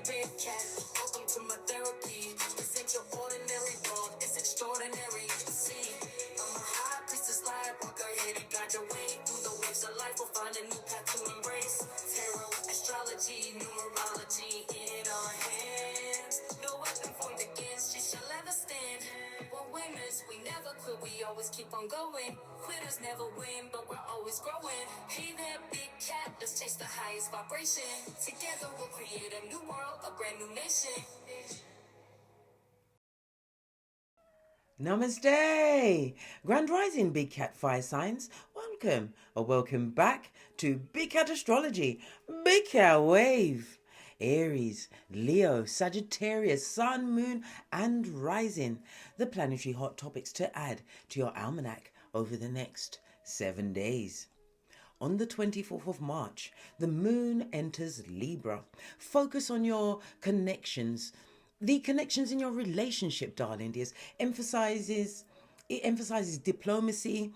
big cat. Welcome to my therapy. This ain't your ordinary world, it's extraordinary. See, I'm a high priestess lightworker, here to guide your way through the waves of life. We'll find a new path to embrace. Tarot, astrology, numerology in our hands. No weapon formed against you shall ever stand. We're winners, we never quit, we always keep on going. Quitters never win, but we're always growing. Hey there, big cat, let's chase the highest vibration. Together we'll create a new world, a brand new nation. Namaste! Grand Rising Big Cat Fire Signs, welcome or welcome back to Big Cat Astrology, Big Cat Wave. Aries, Leo, Sagittarius, Sun, Moon and Rising, the planetary hot topics to add to your almanac over the next 7 days. On the 24th of March, the moon enters Libra. Focus on your connections. The connections in your relationship, darling dears, it emphasizes diplomacy,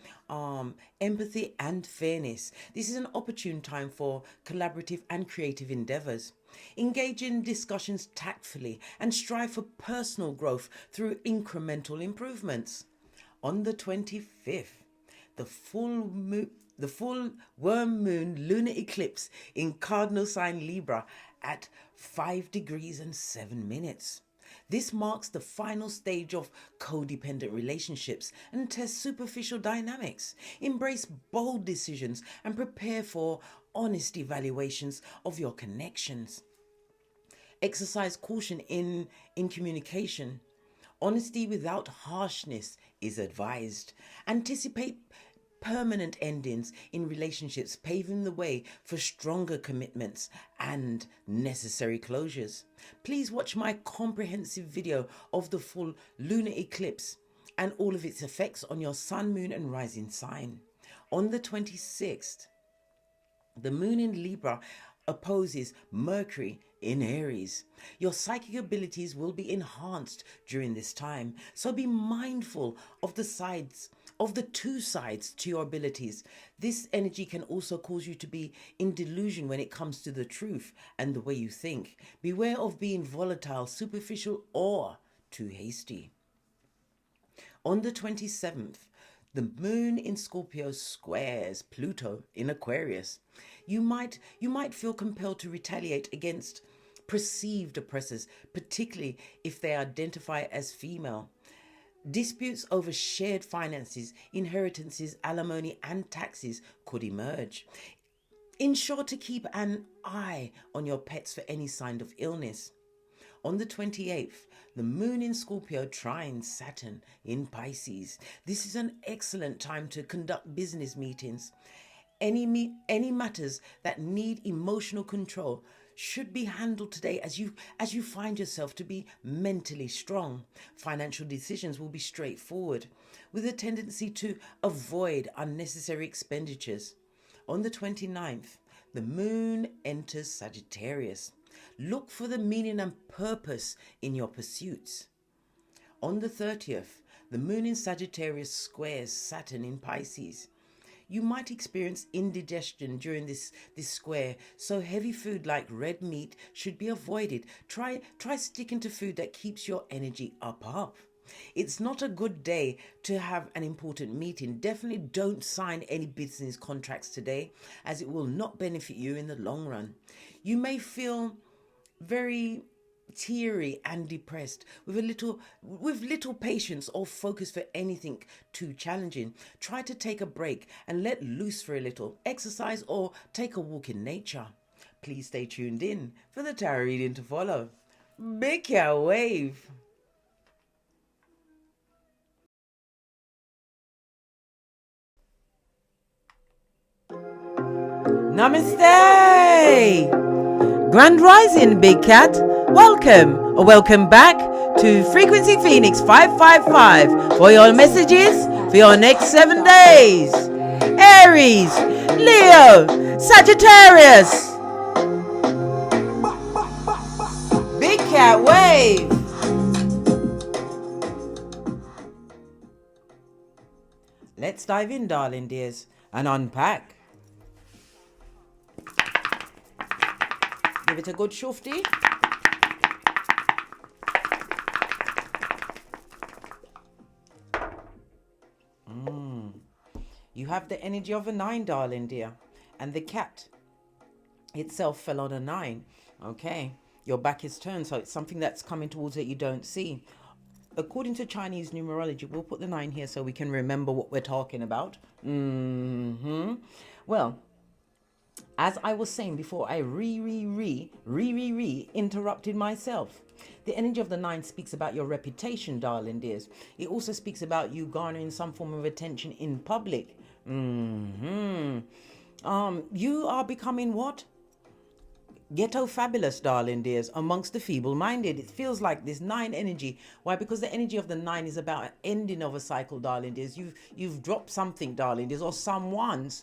empathy and fairness. This is an opportune time for collaborative and creative endeavors. Engage in discussions tactfully and strive for personal growth through incremental improvements. On the 25th, the full worm moon lunar eclipse in cardinal sign Libra at 5 degrees and 7 minutes. This marks the final stage of codependent relationships and tests superficial dynamics. Embrace bold decisions and prepare for honest evaluations of your connections. Exercise caution in communication. Honesty without harshness is advised. Anticipate permanent endings in relationships, paving the way for stronger commitments and necessary closures. Please watch my comprehensive video of the full lunar eclipse and all of its effects on your sun, moon and rising sign. On the 26th, the moon in Libra opposes Mercury in Aries. Your psychic abilities will be enhanced during this time, so be mindful of the two sides to your abilities. This energy can also cause you to be in delusion when it comes to the truth and the way you think. Beware of being volatile, superficial or too hasty. On the 27th, the moon in Scorpio squares Pluto in Aquarius. You might feel compelled to retaliate against perceived oppressors, particularly if they identify as female. Disputes over shared finances, inheritances, alimony and taxes could emerge. Ensure to keep an eye on your pets for any sign of illness. On the 28th, the moon in Scorpio trines Saturn in Pisces. This is an excellent time to conduct business meetings. Any matters that need emotional control should be handled today as you find yourself to be mentally strong. Financial decisions will be straightforward, with a tendency to avoid unnecessary expenditures. On the 29th, the moon enters Sagittarius. Look for the meaning and purpose in your pursuits. On the 30th, the moon in Sagittarius squares Saturn in Pisces. You might experience indigestion during this square, so heavy food like red meat should be avoided. Try sticking to food that keeps your energy up. It's not a good day to have an important meeting. Definitely don't sign any business contracts today, as it will not benefit you in the long run. You may feel very teary and depressed, with little patience or focus for anything too challenging. Try to take a break and let loose for a little. Exercise or take a walk in nature. Please stay tuned in for the tarot reading to follow. Big Cat Wave. Namaste! Grand Rising Big Cat, welcome back to Frequency Phoenix 555 for your messages for your next 7 days. Aries, Leo, Sagittarius. Big Cat Wave. Let's dive in, darling dears, and unpack. Give it a good shufty. You have the energy of a 9, darling dear. And the cat itself fell on a 9. Okay. Your back is turned, so it's something that's coming towards that you don't see. According to Chinese numerology, we'll put the 9 here so we can remember what we're talking about. Well, as I was saying before, I interrupted myself. The energy of the 9 speaks about your reputation, darling dears. It also speaks about you garnering some form of attention in public. You are becoming what? Ghetto fabulous, darling dears, amongst the feeble-minded. It feels like this 9 energy. Why? Because the energy of the 9 is about an ending of a cycle, darling dears. You've dropped something, darling dears, or someone's.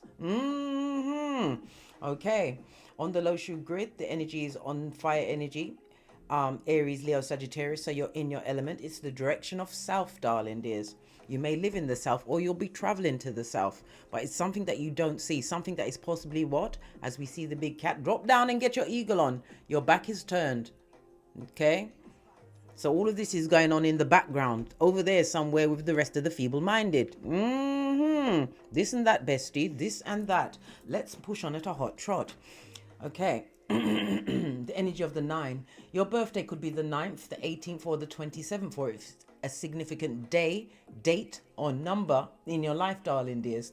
Okay. On the low shoe grid, the energy is on fire energy. Aries, Leo, Sagittarius, so you're in your element. It's the direction of south, darling dears. You may live in the south or you'll be traveling to the south, but it's something that you don't see, something that is possibly what? As we see the big cat, drop down and get your eagle on. Your back is turned. Okay? So all of this is going on in the background, over there somewhere with the rest of the feeble-minded. This and that, bestie, this and that. Let's push on at a hot trot. Okay. The energy of the 9. Your birthday could be the 9th, the 18th, or the 27th, or it's a significant day, date, or number in your life, darling dears.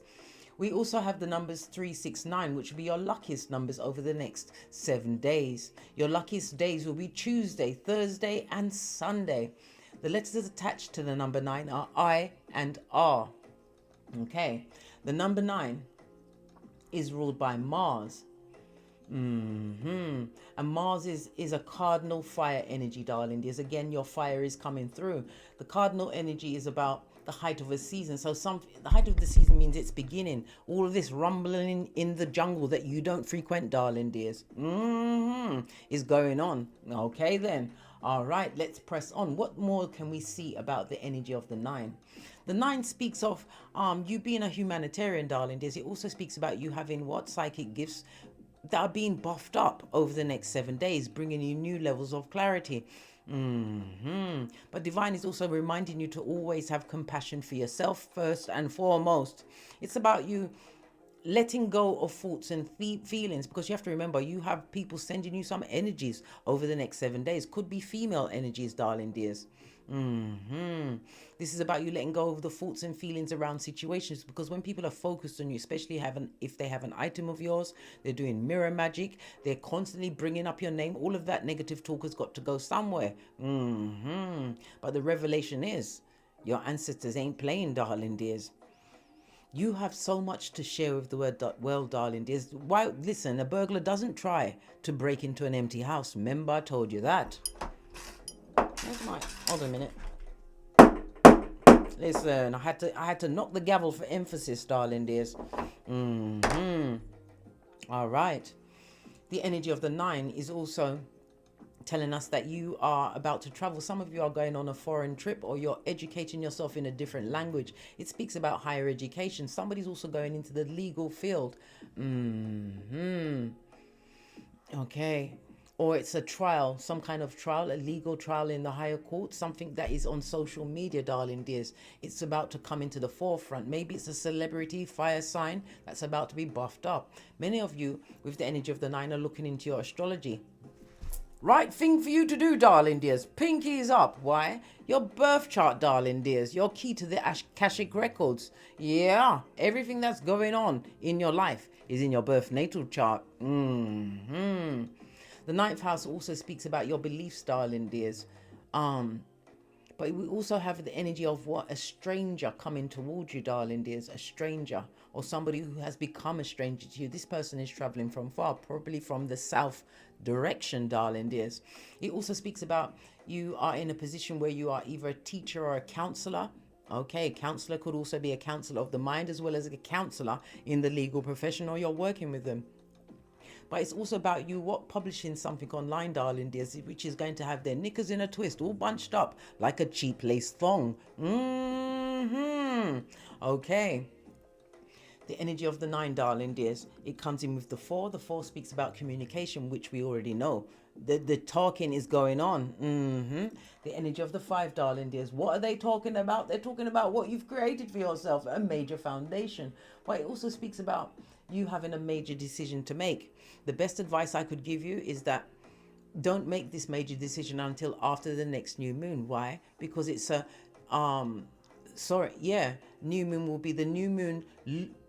We also have the numbers 3, 6, 9, which will be your luckiest numbers over the next 7 days. Your luckiest days will be Tuesday, Thursday, and Sunday. The letters attached to the number 9 are I and R. Okay. The number 9 is ruled by Mars. And Mars is a cardinal fire energy, darling dears. Again, your fire is coming through. The cardinal energy is about the height of a season. So the height of the season means it's beginning. All of this rumbling in the jungle that you don't frequent, darling dears, is going on. Okay then. All right, let's press on. What more can we see about the energy of the 9? The 9 speaks of you being a humanitarian, darling dears. It also speaks about you having what? Psychic gifts that are being buffed up over the next 7 days, bringing you new levels of clarity. But divine is also reminding you to always have compassion for yourself first and foremost. It's about you letting go of thoughts and feelings, because you have to remember you have people sending you some energies over the next 7 days. Could be female energies, darling dears. This is about you letting go of the thoughts and feelings around situations, because when people are focused on you, especially if they have an item of yours, they're doing mirror magic, they're constantly bringing up your name, all of that negative talk has got to go somewhere. But the revelation is your ancestors ain't playing, darling dears. You have so much to share with the world, darling dears. Why? Listen, a burglar doesn't try to break into an empty house. Remember, I told you that. Hold on a minute. Listen, I had to knock the gavel for emphasis, darling dears. All right. The energy of the 9 is also telling us that you are about to travel. Some of you are going on a foreign trip, or you're educating yourself in a different language. It speaks about higher education. Somebody's also going into the legal field. Okay. Or it's a trial, some kind of trial, a legal trial in the higher court, something that is on social media, darling dears. It's about to come into the forefront. Maybe it's a celebrity fire sign that's about to be buffed up. Many of you with the energy of the 9 are looking into your astrology. Right thing for you to do, darling dears. Pinkies up. Why? Your birth chart, darling dears. Your key to the Akashic records. Yeah, everything that's going on in your life is in your birth natal chart. The 9th house also speaks about your beliefs, darling dears. But we also have the energy of what? A stranger coming towards you, darling dears. A stranger, or somebody who has become a stranger to you. This person is traveling from far, probably from the south direction, darling dears. It also speaks about you are in a position where you are either a teacher or a counselor. Okay, counselor could also be a counselor of the mind, as well as a counselor in the legal profession, or you're working with them. But it's also about you publishing something online, darling dears, which is going to have their knickers in a twist, all bunched up like a cheap lace thong. Okay. The energy of the 9, darling dears, it comes in with the 4. The 4 speaks about communication, which we already know. The talking is going on. The energy of the 5, darling dears, what are they talking about? They're talking about what you've created for yourself, a major foundation. But it also speaks about you having a major decision to make. The best advice I could give you is that don't make this major decision until after the next new moon. Why? Because it's a new moon will be the new moon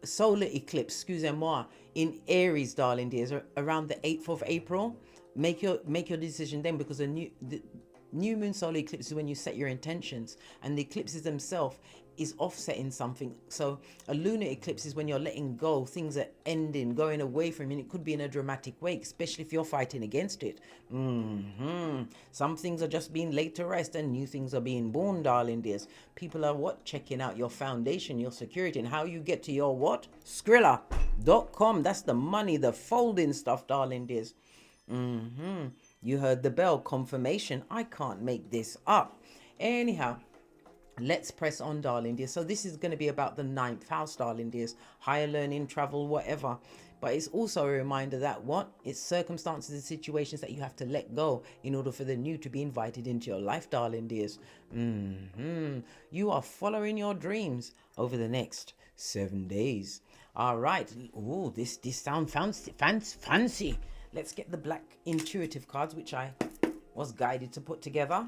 solar eclipse, excusez-moi, in Aries, darling dears, around the 8th of April. Make your decision then, because the new moon solar eclipse is when you set your intentions, and the eclipses themselves is offsetting something. So a lunar eclipse is when you're letting go, things are ending, going away from you, and it could be in a dramatic way, especially if you're fighting against it. Some things are just being laid to rest and new things are being born, darling dears. People are checking out your foundation, your security, and how you get to your Skrilla.com. That's the money, the folding stuff, darling dears. You heard the bell, confirmation. I can't make this up. Anyhow, let's press on, darling dears. So this is going to be about the 9th house, darling dears. Higher learning, travel, whatever. But it's also a reminder that it's circumstances and situations that you have to let go in order for the new to be invited into your life, darling dears. You are following your dreams over the next 7 days. All right. Oh, this sound fancy. Let's get the black intuitive cards, which I was guided to put together.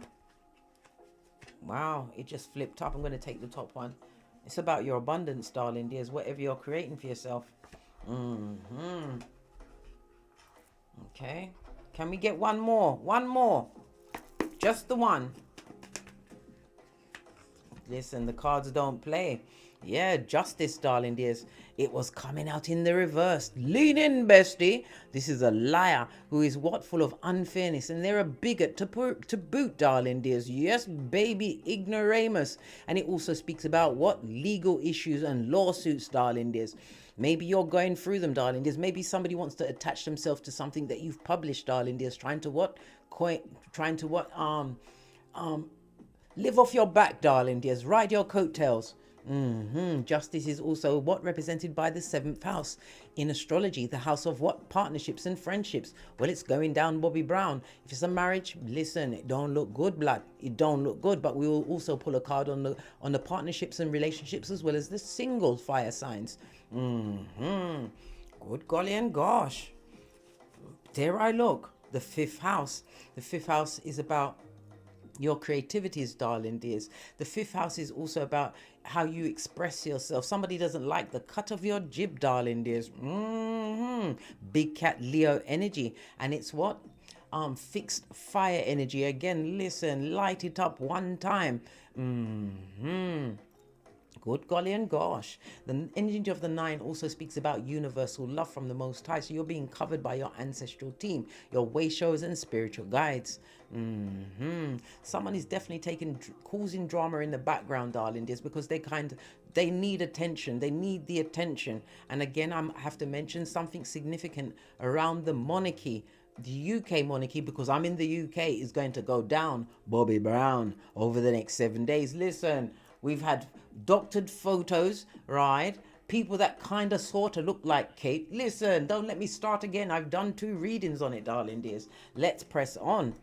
Wow, it just flipped up. I'm going to take the top one. It's about your abundance, darling dears, whatever you're creating for yourself. Okay. Can we get one more? One more. Just the one. Listen, the cards don't play. Yeah, justice, darling dears. It was coming out in the reverse. Lean in, bestie. This is a liar who is full of unfairness, and they're a bigot to boot, darling dears. Yes, baby, ignoramus. And it also speaks about legal issues and lawsuits, darling dears. Maybe you're going through them, darling dears. Maybe somebody wants to attach themselves to something that you've published, darling dears, trying to live off your back, darling dears. Ride your coattails. Justice is also represented by the 7th house in astrology, the house of partnerships and friendships. Well, it's going down, Bobby Brown. If it's a marriage, listen, it don't look good, blood. It don't look good. But we will also pull a card on the partnerships and relationships, as well as the single fire signs. Good golly and gosh, there I look. The 5th house. The 5th house is about your creativities, darling dears. The 5th house is also about how you express yourself. Somebody doesn't like the cut of your jib, darling dears. Big cat Leo energy. And it's fixed fire energy. Again, listen, light it up one time. Good golly and gosh. The energy of the 9 also speaks about universal love from the Most High. So you're being covered by your ancestral team, your way showers and spiritual guides. Someone is definitely causing drama in the background, darling dears, because they need attention. They need the attention. And again, I have to mention something significant around the monarchy. The UK monarchy, because I'm in the UK, is going to go down, Bobby Brown, over the next 7 days. Listen, we've had doctored photos, right? People that kind of sort of look like Kate. Listen, don't let me start again. I've done 2 readings on it, darling dears. Let's press on.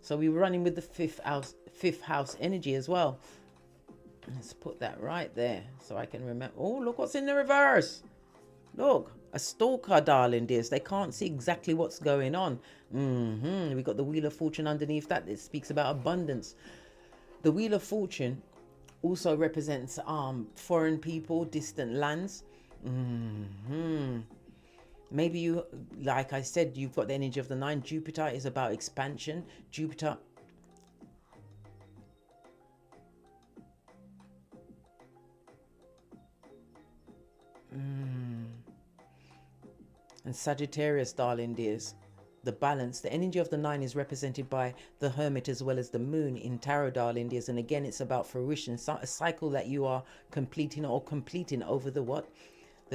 So we're running with the 5th house energy as well. Let's put that right there so I can remember. Oh, look what's in the reverse. Look, a stalker, darling dears. They can't see exactly what's going on. We got the Wheel of Fortune underneath that. It speaks about abundance. The Wheel of Fortune also represents foreign people, distant lands. Maybe you, like I said, you've got the energy of the 9. Jupiter is about expansion. Jupiter. And Sagittarius, darling dears. The balance. The energy of the 9 is represented by the Hermit as well as the Moon in Tarot, darling dears. And again, it's about fruition. A cycle that you are completing over the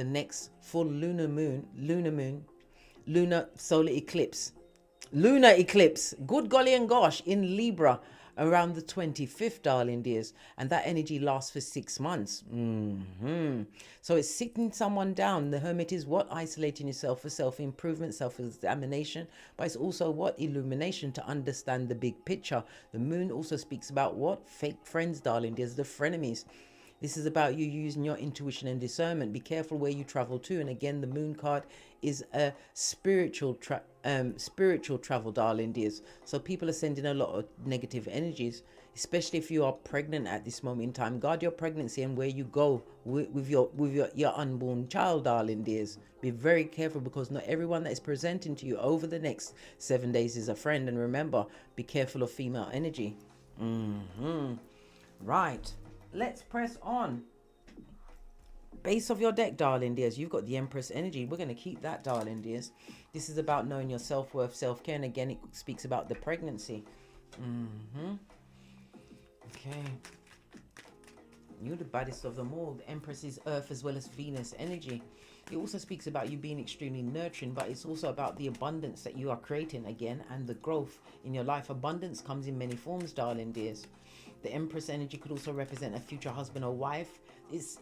next full lunar solar eclipse. Lunar eclipse. Good golly and gosh, in Libra around the 25th, darling dears, and that energy lasts for 6 months. So it's sitting someone down. The Hermit is what? Isolating yourself for self-improvement, self-examination, but it's also what? Illumination, to understand the big picture. The Moon also speaks about what? Fake friends, darling dears, the frenemies. This is about you using your intuition and discernment. Be careful where you travel to. And again, the Moon card is a spiritual travel, darling dears. So people are sending a lot of negative energies, especially if you are pregnant at this moment in time. Guard your pregnancy and where you go with your unborn child, darling dears. Be very careful, because not everyone that is presenting to you over the next 7 days is a friend. And remember, be careful of female energy. Right. Let's press on. Base of your deck, darling dears, you've got the Empress energy. We're going to keep that, darling dears. This is about knowing your self-worth, self-care, and again, it speaks about the pregnancy. Okay. You're the baddest of them all. The Empress is Earth as well as Venus energy. It also speaks about you being extremely nurturing, but it's also about the abundance that you are creating again, and the growth in your life. Abundance comes in many forms, darling dears. The Empress energy could also represent a future husband or wife. It's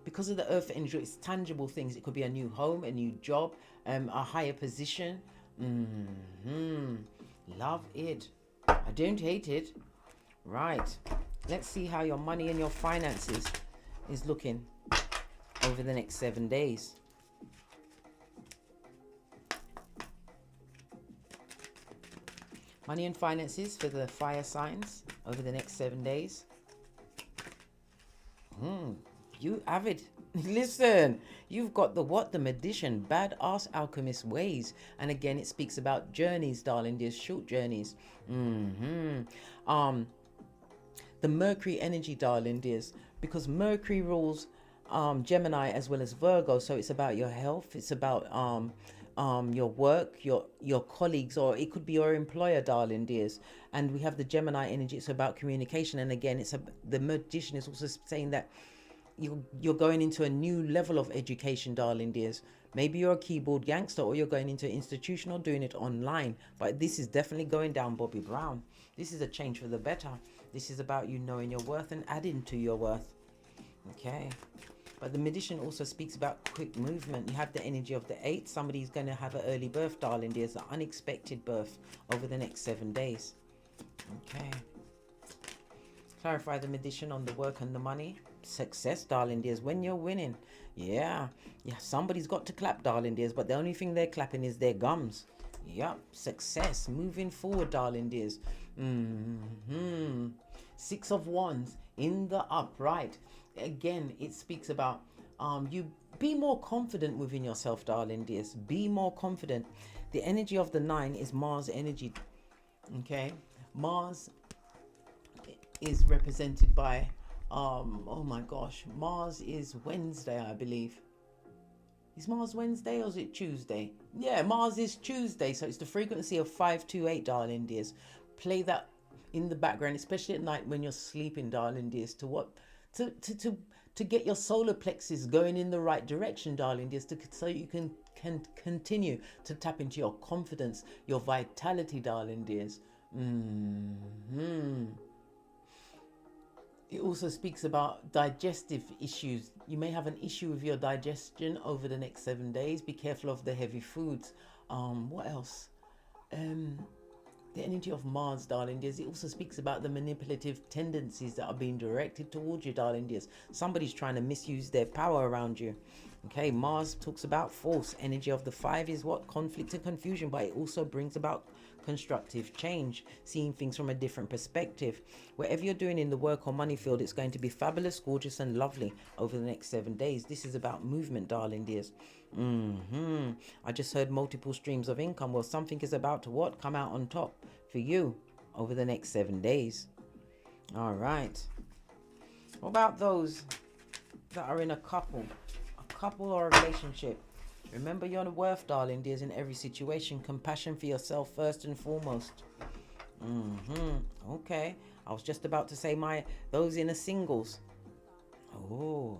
because of the Earth energy, it's tangible things. It could be a new home, a new job, a higher position. Love it. I don't hate it. Right. Let's see how your money and your finances is looking over the next 7 days. Money and finances for the fire signs over the next 7 days. You have it. Listen, you've got the what? The Magician, badass alchemist ways. And again, it speaks about journeys, darling dears, short journeys. The Mercury energy, darling dears, because Mercury rules Gemini as well as Virgo. So it's about your health. It's about your work, your colleagues, or it could be your employer, darling dears. And we have the Gemini energy. It's about communication. And again, the Magician is also saying that you're going into a new level of education, darling dears. Maybe you're a keyboard gangster, or you're going into an institution, or doing it online. But this is definitely going down, Bobby Brown. This is a change for the better. This is about you knowing your worth and adding to your worth. Okay. But the Magician also speaks about quick movement. You have the energy of the 8. Somebody's going to have an early birth, darling dears, an unexpected birth over the next 7 days. Okay. Clarify the Magician on the work and the money. Success, darling dears, when you're winning. Yeah, somebody's got to clap, darling dears, but the only thing they're clapping is their gums. Yep, success, moving forward, darling dears. 6 of Wands in the upright. Again, it speaks about you be more confident within yourself, darling dears. Be more confident. The energy of the 9 is Mars energy. Okay, Mars is represented by oh my gosh, Mars is Wednesday, I believe. Is Mars Wednesday or is it Tuesday? Yeah, Mars is Tuesday, so it's the frequency of 528, darling dears. Play that in the background, especially at night when you're sleeping, darling dears, to get your solar plexus going in the right direction, darling dears, so you can continue to tap into your confidence, your vitality, darling dears. It also speaks about digestive issues. You may have an issue with your digestion over the next 7 days. Be careful of the heavy foods. What else? The energy of Mars, darling dears. It also speaks about the manipulative tendencies that are being directed towards you, darling dears. Somebody's trying to misuse their power around you. Okay, Mars talks about force. Energy of the 5 is what? Conflict and confusion, but it also brings about constructive change, seeing things from a different perspective. Whatever you're doing in the work or money field, it's going to be fabulous, gorgeous, and lovely over the next 7 days. This is about movement, darling dears. I just heard multiple streams of income. Well, something is about to what? Come out on top for you over the next 7 days. All right. What about those that are in a couple or a relationship? Remember your worth, darling dears, in every situation. Compassion for yourself first and foremost. Okay. I was just about to say those in a singles. Oh,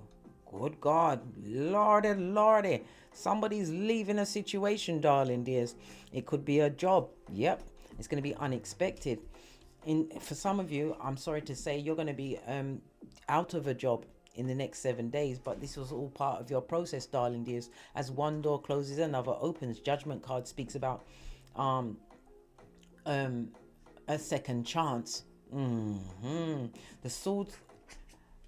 good God. Lordy. Somebody's leaving a situation, darling dears. It could be a job. Yep. It's going to be unexpected. For some of you, I'm sorry to say, you're going to be out of a job in the next 7 days, but this was all part of your process, darling dears. As one door closes, another opens. Judgment card speaks about um a second chance. The sword,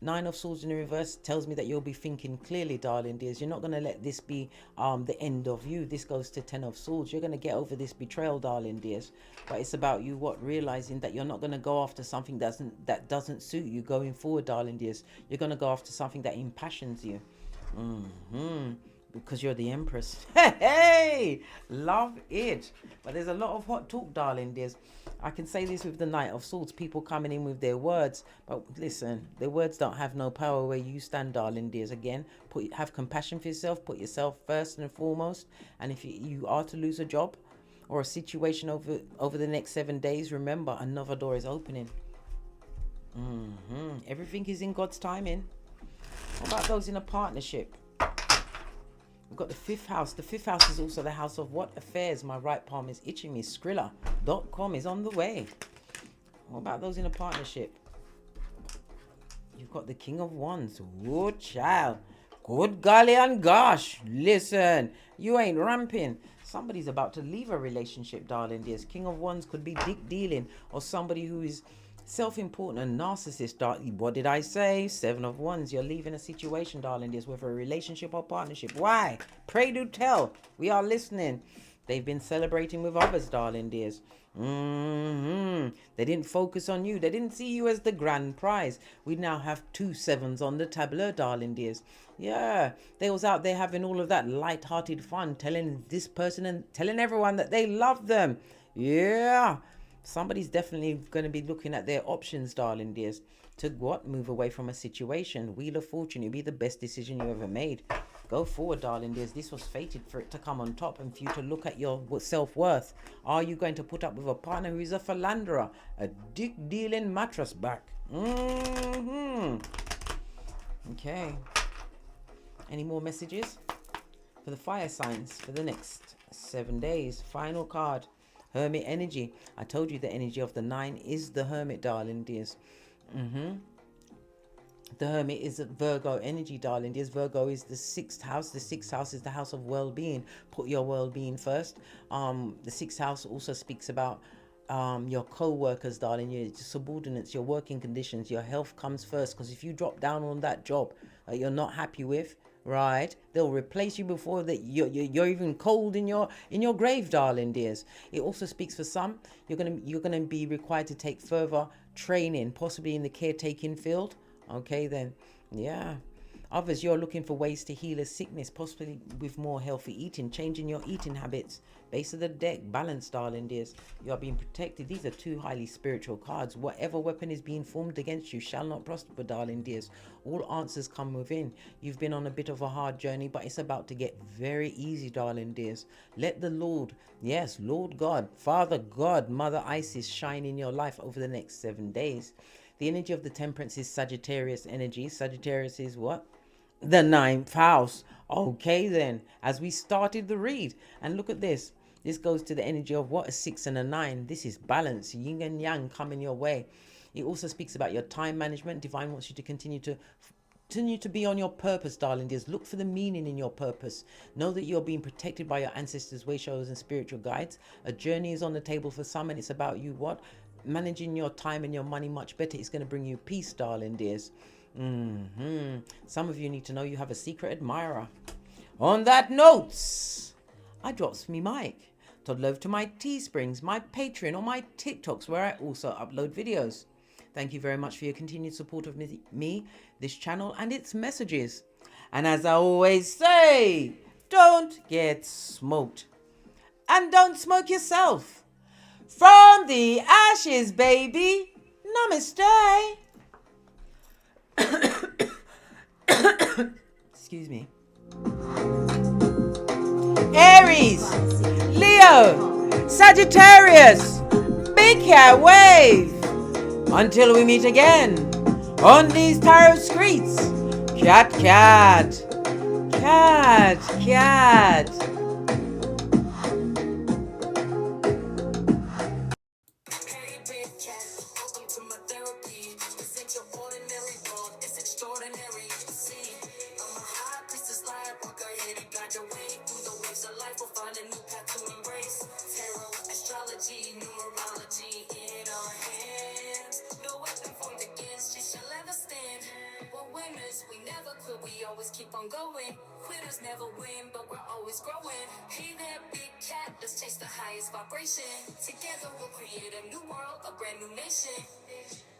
Nine of Swords in the reverse, tells me that you'll be thinking clearly, darling dears. You're not going to let this be the end of you. This goes to Ten of Swords. You're going to get over this betrayal, darling dears. But it's about you realizing that you're not going to go after something that doesn't suit you going forward, darling dears. You're going to go after something that impassions you. Because you're the Empress. Hey, love it. But there's a lot of hot talk, darling dears. I can say this with the Knight of Swords, people coming in with their words, but listen, their words don't have no power where you stand, darling dears. Again, have compassion for yourself, put yourself first and foremost. And if you are to lose a job or a situation over the next 7 days, remember, another door is opening. Everything is in God's timing. What about those in a partnership? We've got the fifth house. The fifth house is also the house of what? Affairs. My right palm is itching me. Skrilla.com is on the way. What about those in a partnership? You've got the King of Wands. Oh, child. Good golly and gosh. Listen, you ain't ramping. Somebody's about to leave a relationship, darling dears. King of Wands could be dick dealing, or somebody who is self-important and narcissist. What did I say? Seven of Wands. You're leaving a situation, darling dears, whether a relationship or partnership. Why? Pray do tell. We are listening. They've been celebrating with others, darling dears. They didn't focus on you. They didn't see you as the grand prize. We now have 2 sevens on the tableau, darling dears. Yeah, they was out there having all of that light-hearted fun, telling this person and telling everyone that they love them. Yeah. Somebody's definitely going to be looking at their options, darling dears, to what? Move away from a situation. Wheel of Fortune, it'll be the best decision you ever made. Go forward, darling dears. This was fated for it to come on top and for you to look at your self-worth. Are you going to put up with a partner who is a philanderer, a dick-dealing mattress back? Okay. Any more messages for the fire signs for the next 7 days? Final card. Hermit energy. I told you the energy of the 9 is the Hermit, darling dears. The Hermit is a Virgo energy, darling dears. Virgo is the 6th house. The 6th house is the house of well-being. Put your well-being first. The 6th house also speaks about your co-workers, darling, your subordinates, your working conditions. Your health comes first, because if you drop down on that job that you're not happy with, right, they'll replace you before that you're even cold in your grave, darling dears. It also speaks for some, you're gonna be required to take further training, possibly in the caretaking field. Okay, then, yeah. Others, you're looking for ways to heal a sickness, possibly with more healthy eating, changing your eating habits. Base of the deck, balance, darling dears. You are being protected. These are 2 highly spiritual cards. Whatever weapon is being formed against you shall not prosper, darling dears. All answers come within. You've been on a bit of a hard journey, but it's about to get very easy, darling dears. Let the Lord, yes, Lord God, Father God, Mother Isis shine in your life over the next 7 days. The energy of the Temperance is Sagittarius energy. Sagittarius is what? The 9th house. Okay, then, as we started the read, and look at this. This goes to the energy of what? A 6 and a 9. This is balance, yin and yang coming your way. It also speaks about your time management. Divine wants you to continue to be on your purpose, darling dears. Look for the meaning in your purpose. Know that you're being protected by your ancestors, way showers, and spiritual guides. A journey is on the table for some, and it's about you what? Managing your time and your money much better. It's going to bring you peace, darling dears. Some of you need to know you have a secret admirer. On that note, I drops me mic. Toddle over to my Teesprings, my Patreon, or my TikToks, where I also upload videos. Thank you very much for your continued support of me, this channel, and its messages. And as I always say, don't get smoked. And don't smoke yourself. From the ashes, baby. Namaste. Excuse me. Aries, Leo, Sagittarius, big cat wave. Until we meet again on these tarot streets. Cat, cat, cat, cat. Hey, big cat. this, we never quit, we always keep on going. Quitters never win, but we're always growing. Hey there, big cat, let's chase the highest vibration. Together we'll create a new world, a brand new nation.